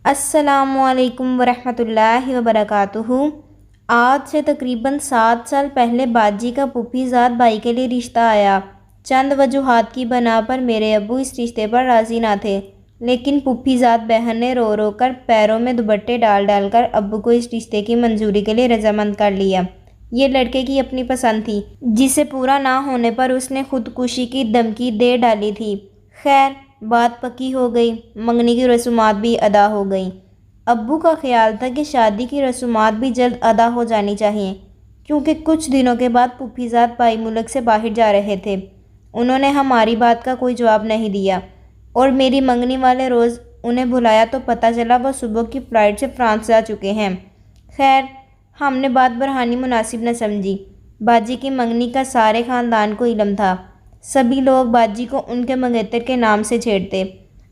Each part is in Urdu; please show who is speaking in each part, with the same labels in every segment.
Speaker 1: السلام علیکم ورحمۃ اللہ وبرکاتہ۔ آج سے تقریباً 7 سال پہلے باجی کا پھوپھی زاد بھائی کے لیے رشتہ آیا۔ چند وجوہات کی بنا پر میرے ابو اس رشتے پر راضی نہ تھے، لیکن پھوپھی زاد بہن نے رو رو کر پیروں میں دوپٹے ڈال ڈال کر ابو کو اس رشتے کی منظوری کے لیے رضامند کر لیا۔ یہ لڑکے کی اپنی پسند تھی، جسے پورا نہ ہونے پر اس نے خودکشی کی دھمکی دے ڈالی تھی۔ خیر، بات پکی ہو گئی، منگنی کی رسومات بھی ادا ہو گئیں۔ ابو کا خیال تھا کہ شادی کی رسومات بھی جلد ادا ہو جانی چاہیے، کیونکہ کچھ دنوں کے بعد پھوپھی زاد بھائی ملک سے باہر جا رہے تھے۔ انہوں نے ہماری بات کا کوئی جواب نہیں دیا، اور میری منگنی والے روز انہیں بلایا تو پتہ چلا وہ صبح کی فلائٹ سے فرانس جا چکے ہیں۔ خیر، ہم نے بات بڑھانی مناسب نہ سمجھی۔ باجی کی منگنی کا سارے خاندان کو علم تھا۔ سبھی لوگ باجی کو ان کے منگیتر کے نام سے چھیڑتے۔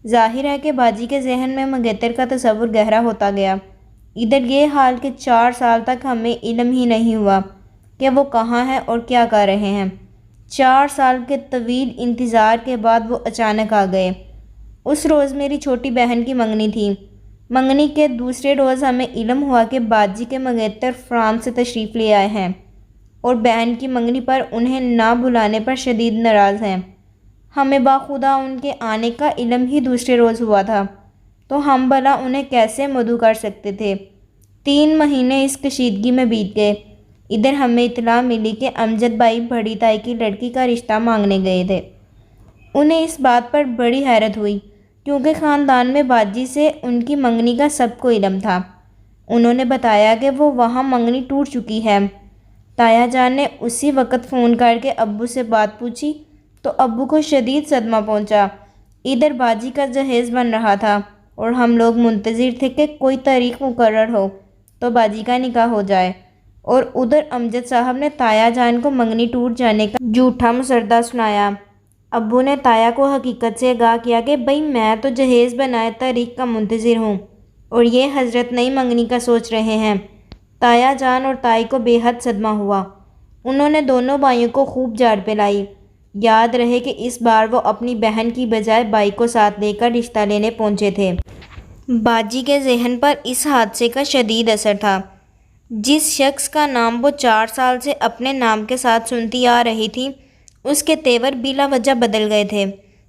Speaker 1: ظاہر ہے کہ باجی کے ذہن میں منگیتر کا تصور گہرا ہوتا گیا۔ ادھر یہ حال کہ 4 سال تک ہمیں علم ہی نہیں ہوا کہ وہ کہاں ہیں اور کیا کر رہے ہیں۔ 4 سال کے طویل انتظار کے بعد وہ اچانک آ گئے۔ اس روز میری چھوٹی بہن کی منگنی تھی۔ منگنی کے دوسرے روز ہمیں علم ہوا کہ باجی کے منگیتر فرانس سے تشریف لے آئے ہیں، اور بہن کی منگنی پر انہیں نہ بلانے پر شدید ناراض ہیں۔ ہمیں باخدا ان کے آنے کا علم ہی دوسرے روز ہوا تھا، تو ہم بھلا انہیں کیسے مدعو کر سکتے تھے۔ 3 مہینے اس کشیدگی میں بیت گئے۔ ادھر ہمیں اطلاع ملی کہ امجد بھائی بڑی تائی کی لڑکی کا رشتہ مانگنے گئے تھے۔ انہیں اس بات پر بڑی حیرت ہوئی، کیونکہ خاندان میں باجی سے ان کی منگنی کا سب کو علم تھا۔ انہوں نے بتایا کہ وہ وہاں منگنی ٹوٹ چکی ہے۔ تایا جان نے اسی وقت فون کر کے ابو سے بات پوچھی تو ابو کو شدید صدمہ پہنچا۔ ادھر باجی کا جہیز بن رہا تھا، اور ہم لوگ منتظر تھے کہ کوئی تاریخ مقرر ہو تو باجی کا نکاح ہو جائے، اور ادھر امجد صاحب نے تایا جان کو منگنی ٹوٹ جانے کا جھوٹا مسودہ سنایا۔ ابو نے تایا کو حقیقت سے آگاہ کیا کہ بھئی میں تو جہیز بنائے تاریخ کا منتظر ہوں، اور یہ حضرت نئی منگنی کا سوچ رہے ہیں۔ تایا جان اور تائی کو بے حد صدمہ ہوا۔ انہوں نے دونوں بھائیوں کو خوب جاڑ پلائی۔ یاد رہے کہ اس بار وہ اپنی بہن کی بجائے بھائی کو ساتھ لے کر رشتہ لینے پہنچے تھے۔ باجی کے ذہن پر اس حادثے کا شدید اثر تھا۔ جس شخص کا نام وہ 4 سال سے اپنے نام کے ساتھ سنتی آ رہی تھی، اس کے تیور بلا وجہ بدل گئے تھے۔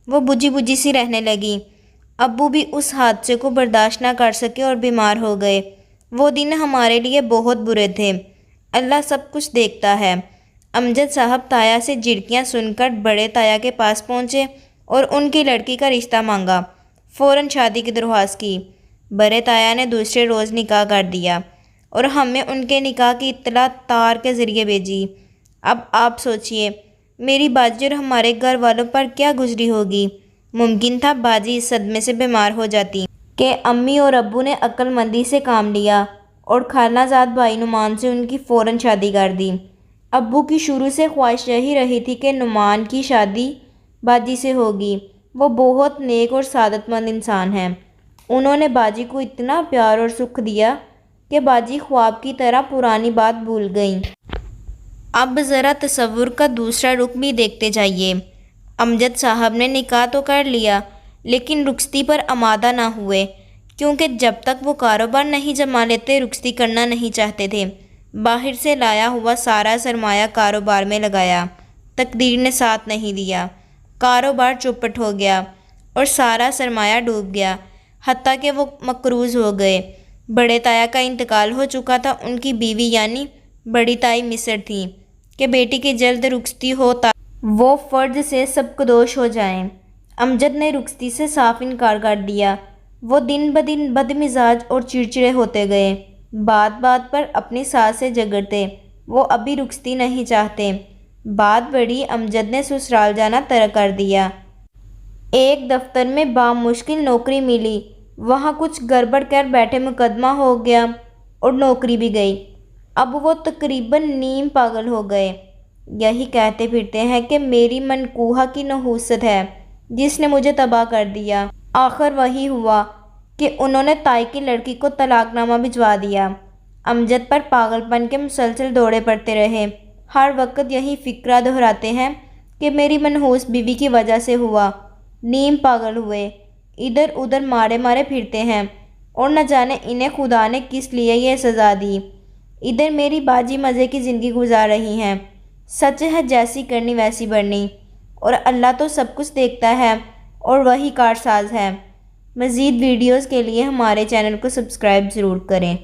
Speaker 1: وہ بجھی بجھی سی رہنے لگی۔ ابو بھی اس حادثے کو برداشت نہ کر سکے اور بیمار ہو گئے۔ وہ دن ہمارے لیے بہت برے تھے۔ اللہ سب کچھ دیکھتا ہے۔ امجد صاحب تایا سے جھڑکیاں سن کر بڑے تایا کے پاس پہنچے اور ان کی لڑکی کا رشتہ مانگا۔ فوراً شادی کی درخواست کی۔ بڑے تایا نے دوسرے روز نکاح کر دیا، اور ہمیں ان کے نکاح کی اطلاع تار کے ذریعے بھیجی۔ اب آپ سوچئے میری باجی اور ہمارے گھر والوں پر کیا گزری ہوگی۔ ممکن تھا باجی اس صدمے سے بیمار ہو جاتی کہ امی اور ابو نے عقل مندی سے کام لیا اور خالہ زاد بھائی نعمان سے ان کی فوراً شادی کر دی۔ ابو کی شروع سے خواہش یہی رہی تھی کہ نعمان کی شادی باجی سے ہوگی۔ وہ بہت نیک اور سعادت مند انسان ہیں۔ انہوں نے باجی کو اتنا پیار اور سکھ دیا کہ باجی خواب کی طرح پرانی بات بھول گئیں۔ اب ذرا تصور کا دوسرا رخ بھی دیکھتے جائیے۔ امجد صاحب نے نکاح تو کر لیا، لیکن رخصتی پر آمادہ نہ ہوئے، کیونکہ جب تک وہ کاروبار نہیں جما لیتے رخصتی کرنا نہیں چاہتے تھے۔ باہر سے لایا ہوا سارا سرمایہ کاروبار میں لگایا، تقدیر نے ساتھ نہیں دیا۔ کاروبار چوپٹ ہو گیا اور سارا سرمایہ ڈوب گیا، حتیٰ کہ وہ مقروض ہو گئے۔ بڑے تایا کا انتقال ہو چکا تھا۔ ان کی بیوی یعنی بڑی تائی مصر تھیں کہ بیٹی کی جلد رخصتی ہو تاکہ وہ فرض سے سبکدوش ہو جائیں۔ امجد نے رخصتی سے صاف انکار کر دیا۔ وہ دن بدن بد مزاج اور چڑچڑے ہوتے گئے، بات بات پر اپنی ساس سے جھگڑتے۔ وہ ابھی رخصتی نہیں چاہتے۔ بات بڑھی، امجد نے سسرال جانا ترک کر دیا۔ ایک دفتر میں بامشکل نوکری ملی، وہاں کچھ گڑبڑ کر بیٹھے مقدمہ ہو گیا اور نوکری بھی گئی۔ اب وہ تقریباً نیم پاگل ہو گئے۔ یہی کہتے پھرتے ہیں کہ میری منکوحہ کی نحوست ہے جس نے مجھے تباہ کر دیا۔ آخر وہی ہوا کہ انہوں نے تائی کی لڑکی کو طلاق نامہ بھجوا دیا۔ امجد پر پاگل پن کے مسلسل دورے پڑتے رہے۔ ہر وقت یہی فقرہ دہراتے ہیں کہ میری منحوس بیوی کی وجہ سے ہوا۔ نیم پاگل ہوئے، ادھر ادھر مارے مارے پھرتے ہیں۔ اور نہ جانے انہیں خدا نے کس لیے یہ سزا دی۔ ادھر میری باجی مزے کی زندگی گزار رہی ہیں۔ سچ ہے جیسی کرنی ویسی بڑھنی، اور اللہ تو سب کچھ دیکھتا ہے اور وہی کارساز ہے۔ مزید ویڈیوز کے لیے ہمارے چینل کو سبسکرائب ضرور کریں۔